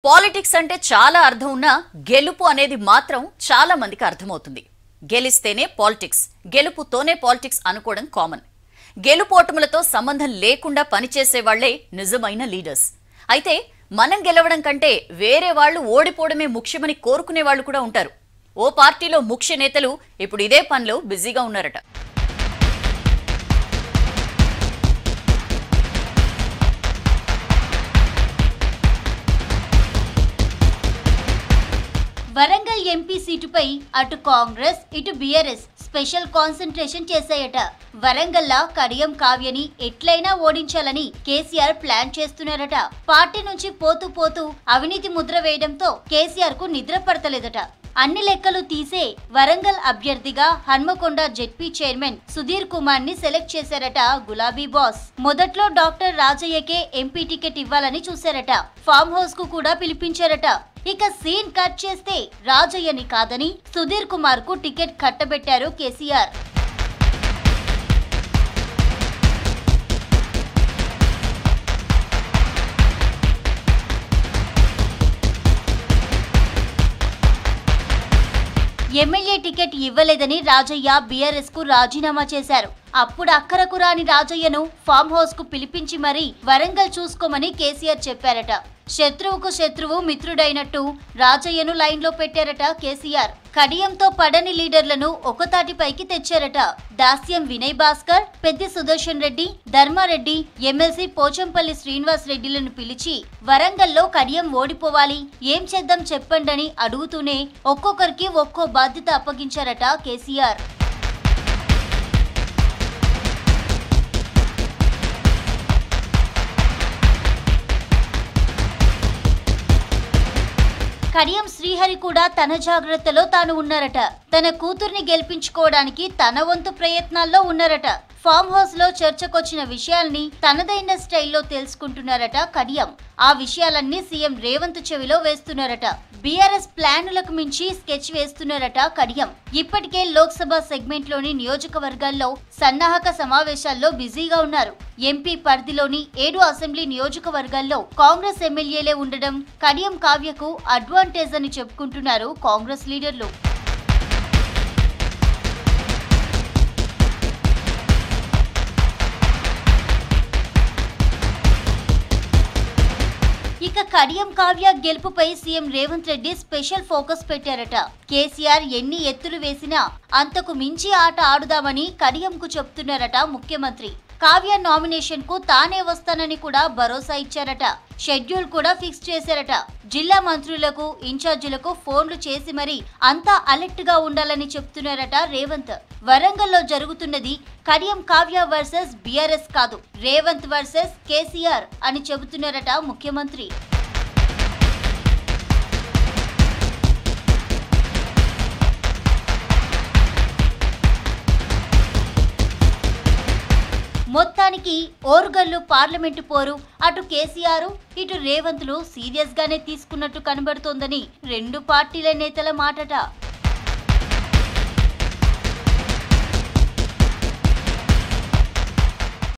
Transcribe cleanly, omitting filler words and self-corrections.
Politics అంటే చాలా అర్థం ఉన్నా గెలుపు అనేది మాత్రం చాలా మందికి అర్థమవుతుంది. గెలిస్తేనే పాలిటిక్స్, గెలుపుతోనే పాలిటిక్స్ అనుకోవడం కామన్. గెలుపోటములతో సంబంధం లేకుండా పనిచేసే వాళ్లే నిజమైన లీడర్స్. అయితే మనం గెలవడం కంటే వేరే వాళ్ళు ఓడిపోవడమే ముఖ్యమని కోరుకునే వాళ్ళు కూడా ఉంటారు. ఓ పార్టీలో ముఖ్య నేతలు ఇప్పుడు ఇదే పనిలో బిజీగా ఉన్నారట. వరంగల్ ఎంపీ సీటుపై అటు కాంగ్రెస్ ఇటు బీఆర్ఎస్ స్పెషల్ కాన్సంట్రేషన్ చేశాయట. వరంగల్లా కడియం కావ్యని ఎట్లయినా ఓడించాలని కేసీఆర్ ప్లాన్ చేస్తున్నారట. పార్టీ నుంచి పోతూ పోతూ అవినీతి ముద్ర వేయడంతో కేసీఆర్ కు నిద్ర పడతలేదట. అన్ని లెక్కలు తీసే వరంగల్ అభ్యర్థిగా హన్మకొండ జెడ్పీ చైర్మన్ సుధీర్ కుమార్ ని సెలెక్ట్ చేశారట గులాబీ బాస్. మొదట్లో డాక్టర్ రాజయ్యకే ఎంపీ టికెట్ ఇవ్వాలని చూశారట. ఫామ్ హౌస్ కు కూడా పిలిపించారట. ఇక సీన్ కట్ చేస్తే రాజయ్యని కాదని సుధీర్ కుమార్ కు టికెట్ కట్టబెట్టారు కేసీఆర్. ఎమ్మెల్యే టికెట్ ఇవ్వలేదని రాజయ్య బీఆర్ఎస్ కు రాజీనామా చేశారు. అప్పుడు అక్కరకు రాని రాజయ్యను ఫామ్ హౌస్ కు పిలిపించి మరీ వరంగల్ చూసుకోమని కేసీఆర్ చెప్పారట. శత్రువుకు శత్రువు మిత్రుడైనట్టు రాజయ్యను లైన్ లో పెట్టారట కేసీఆర్. కడియంతో పడని లీడర్లను ఒకతాటిపైకి తెచ్చారట. దాస్యం వినయ్ భాస్కర్, పెద్ది సుదర్శన్ రెడ్డి, ధర్మారెడ్డి, ఎమ్మెల్సీ పోచంపల్లి శ్రీనివాస్ రెడ్డిలను పిలిచి వరంగల్లో కడియం ఓడిపోవాలి, ఏం చేద్దాం చెప్పండని అడుగుతూనే ఒక్కొక్కరికి ఒక్కో బాధ్యత అప్పగించారట కేసీఆర్. కడియం శ్రీహరి కూడా తన జాగ్రత్తలో తాను ఉన్నారట. తన కూతుర్ని గెలిపించుకోవడానికి తన వంతు ప్రయత్నాల్లో ఉన్నారట. ఫామ్ హౌస్ లో చర్చకొచ్చిన విషయాల్ని తనదైన స్టైల్లో తెలుసుకుంటున్నారట కడియం. ఆ విషయాలన్నీ సీఎం రేవంత్ చెవిలో వేస్తున్నారట. బీఆర్ఎస్ ప్లానులకు మించి స్కెచ్ వేస్తున్నారట కడియం. ఇప్పటికే లోక్సభ సెగ్మెంట్ లోని నియోజకవర్గాల్లో సన్నాహక సమావేశాల్లో బిజీగా ఉన్నారు. ఎంపీ పరిధిలోని 7 అసెంబ్లీ నియోజకవర్గాల్లో కాంగ్రెస్ ఎమ్మెల్యేలే ఉండడం కడియం కావ్యకు అడ్వాంటేజ్ అని చెప్పుకుంటున్నారు కాంగ్రెస్ లీడర్లు. ఇక కడియం కావ్య గెలుపుపై CM Revanth Reddy special focus పెట్టారట. కేసీఆర్ ఎన్ని ఎత్తులు వేసినా అంతకు మించి ఆట ఆడుదామని కడియంకు చెప్తున్నారట ముఖ్యమంత్రి. కావ్య నామినేషన్ కు తానే వస్తానని కూడా భరోసా ఇచ్చారట. షెడ్యూల్ కూడా ఫిక్స్ చేశారట. జిల్లా మంత్రులకు ఇన్ఛార్జీలకు ఫోన్లు చేసి మరీ అంతా అలర్ట్ గా ఉండాలని చెప్తున్నారట రేవంత్. వరంగల్లో జరుగుతున్నది కడియం కావ్య వర్సెస్ బీఆర్ఎస్ కాదు, రేవంత్ వర్సెస్ కేసీఆర్ అని చెబుతున్నారట ముఖ్యమంత్రి. మొత్తానికి ఓర్గల్లు పార్లమెంటు పోరు అటు కేసీఆర్ ఇటు రేవంత్లు సీరియస్ గానే తీసుకున్నట్టు కనబడుతోందని రెండు పార్టీల నేతల మాటట.